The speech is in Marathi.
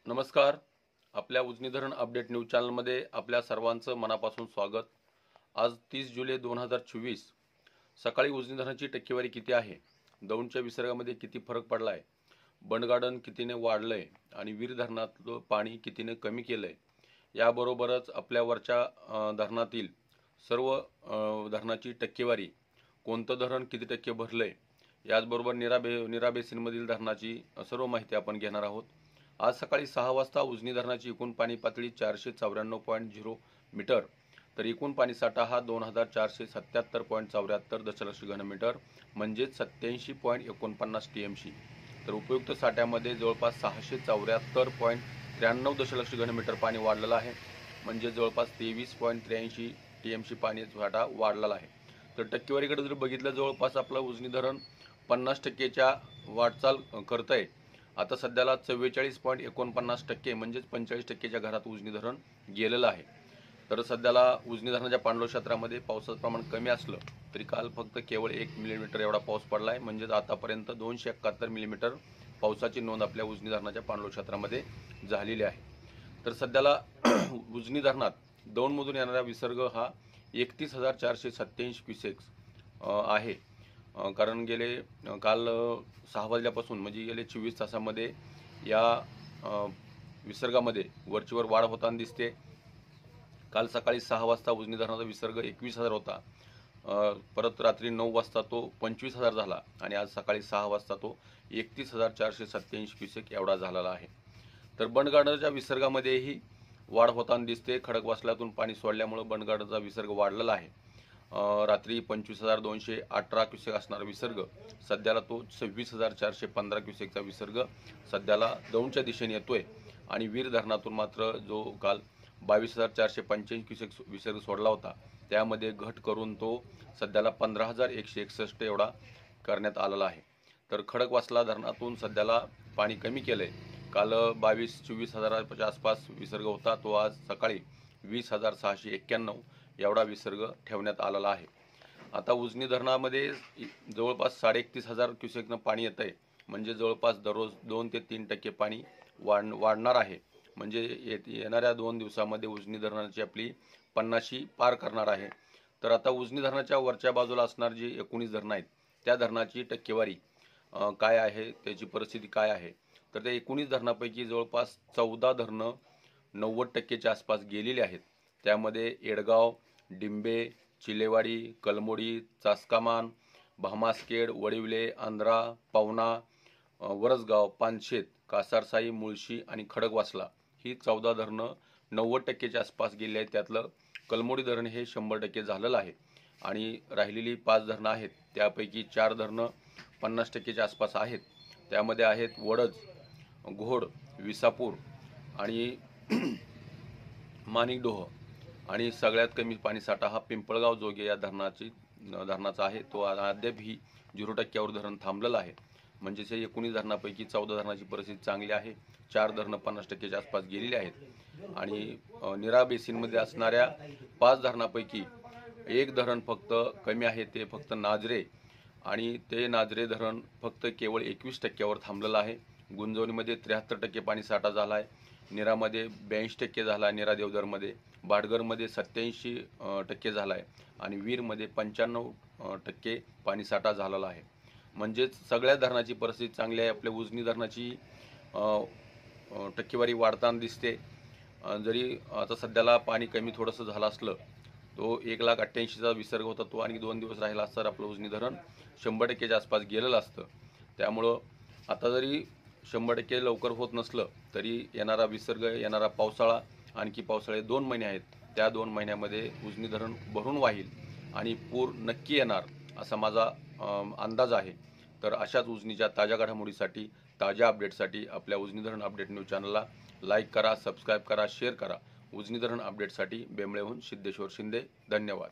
नमस्कार. आपल्या उजनी धरण अपडेट न्यूज चॅनलमध्ये आपल्या सर्वांचं मनापासून स्वागत. आज 30 जुलै 2024 सकाळी उजनी धरणाची टक्केवारी किती आहे, दौंडच्या विसर्गामध्ये किती फरक पडला आहे, बंडगार्डन कितीने वाढलंय आणि वीर धरणातलं पाणी कितीने कमी केलंय, याबरोबरच आपल्या वरच्या धरणातील सर्व धरणाची टक्केवारी, कोणतं धरण किती टक्के भरलंय, याचबरोबर नीरा बेसिनमधील धरणाची सर्व माहिती आपण घेणार आहोत. आज सकाळी 6 वाजता उजनी धरणाची एकूण पाणी पातळी 494.0 मीटर, तर एकूण पाणीसाठा हा 2477.74 दशलक्ष घनमीटर म्हणजेच 87.49 TMC. तर उपयुक्त साठ्यामध्ये जवळपास 674.93 दशलक्ष घनमीटर पाणी वाढलेलं आहे, म्हणजे जवळपास 23.83 TMC पाणी साठा वाढलेला आहे. तर टक्केवारीकडे जर बघितलं, जवळपास आपलं उजनी धरण 50%च्या वाटचाल करतंय. आता सध्याला 44.49% म्हणजेच 45%च्या घरात उजनी धरण गेलेलं आहे. तर सध्याला उजनी धरणाच्या पाणलोट क्षेत्रामध्ये पावसाचं प्रमाण कमी असलं तरी काल फक्त केवळ 1 मिलीमीटर एवढा पाऊस पडला आहे, म्हणजेच आतापर्यंत 271 मिलीमीटर पावसाची नोंद आपल्या उजनी धरणाच्या पाणलोट क्षेत्रामध्ये झालेली आहे. तर सध्याला उजनी धरणात दौंडमधून येणारा विसर्ग हा 31,487 क्युसेक्स आहे. कारण गेले काल 6 वाजल्यापासून म्हणजे गेले 24 तासामध्ये या विसर्गामध्ये वरचीवर वाढ होताना दिसते. काल सकाळी 6 वाजता उजनी धरणाचा विसर्ग 21,000 होता, परत रात्री 9 वाजता तो 25,000 झाला आणि आज सकाळी 6 वाजता तो 31,487 क्युसेक एवढा झालेला आहे. तर बंडगार्डनच्या विसर्गामध्येही वाढ होताना दिसते. खडकवासल्यातून पाणी सोडल्यामुळे बंडगार्डनचा विसर्ग वाढलेला आहे. रात्री 25,218 क्युसेक असणारा विसर्ग सध्याला तो 26,415 क्युसेकचा विसर्ग सध्याला दौंडच्या दिशेने येतोय आणि वीर धरणातून मात्र जो काल 22,485 क्युसेक विसर्ग सोडला होता त्यामध्ये घट करून तो सध्याला 15,161 एवढा करण्यात आलेला आहे. तर खडकवासला धरणातून सध्याला पाणी कमी केलंय. काल 22-24 हजाराच्या आसपास विसर्ग होता, तो आज सकाळी 20,691 एवढा विसर्ग ठेवण्यात आलेला आहे. आता उजनी धरणामध्ये जवळपास 31,500 क्युसेकनं पाणी येत आहे, म्हणजे जवळपास दररोज 2 ते 3% पाणी वाढणार आहे. म्हणजे येणाऱ्या 2 दिवसामध्ये उजनी धरणाची आपली 50शी पार करणार आहे. तर आता उजनी धरणाच्या वरच्या बाजूला असणार जी 19 धरणं आहेत त्या धरणाची टक्केवारी काय आहे, त्याची परिस्थिती काय आहे, तर त्या 19 धरणापैकी जवळपास 14 धरणं 90%च्या आसपास गेलेली आहेत. त्यामध्ये एडगाव, डिंबे, चिलेवाडी, कलमोडी, चासकामान, भामासखेड, वडिवले, आंध्रा, पवना, वरसगाव, पानशेत, कासारसाई, मुळशी आणि खडकवासला ही 14 धरणं 90%च्या आसपास गेली आहेत. त्यातलं कलमोडी धरण हे 100% झालेलं आहे आणि राहिलेली 5 धरणं आहेत त्यापैकी 4 धरणं 50%च्या आसपास आहेत. त्यामध्ये आहेत वडज, घोड, विसापूर आणि माणिकडोह. आणि सगळ्यात कमी पाणीसाठा हा पिंपळगाव जोगे या धरणाचा आहे. तो अद्यापही 0%वर धरण थांबलेलं आहे. म्हणजेच 19 धरणापैकी 14 धरणाची परिस्थिती चांगली आहे. 4 धरणं 50%च्या आसपास गेलेली आहेत आणि नीरा बेसिनमध्ये असणाऱ्या 5 धरणापैकी एक धरण फक्त कमी आहे, ते फक्त नाझरे, आणि ते नाझरे धरण फक्त केवळ 21%वर थांबलेलं आहे. गुंजवणीमध्ये 73% पाणीसाठा झाला आहे. नीरामध्ये 82% झाला आहे, नीरा देवधरमध्ये. भाटघरमध्ये 87% झाला आहे आणि वीरमध्ये 95% पाणीसाठा झालेला आहे. म्हणजेच सगळ्या धरणाची परिस्थिती चांगली आहे. आपल्या उजनी धरणाची टक्केवारी वाढताना दिसते. जरी आता सध्याला पाणी कमी थोडंसं झालं असलं, तो 1,88,000चा विसर्ग होता, तो आणि 2 दिवस राहिला असता आपलं उजनी धरण 100%च्या आसपास गेलेलं असतं. त्यामुळं आता जरी 100% लवकर होत नसलं तरी येणारा विसर्ग, येणारा पावसाळा, आणखी पावसाळे 2 महिने आहेत, त्या 2 महिन्यामध्ये उजनी धरण भरून वाहील आणि पूर नक्की येणार असा माझा अंदाज आहे. तर अशाच उजनीच्या ताज्या घडामोडीसाठी, ताज्या अपडेटसाठी आपल्या उजनी धरण अपडेट न्यूज चॅनलला लाईक करा, सबस्क्राईब करा, शेअर करा. उजनी धरण अपडेटसाठी बेंबळेहून सिद्धेश्वर शिंदे. धन्यवाद.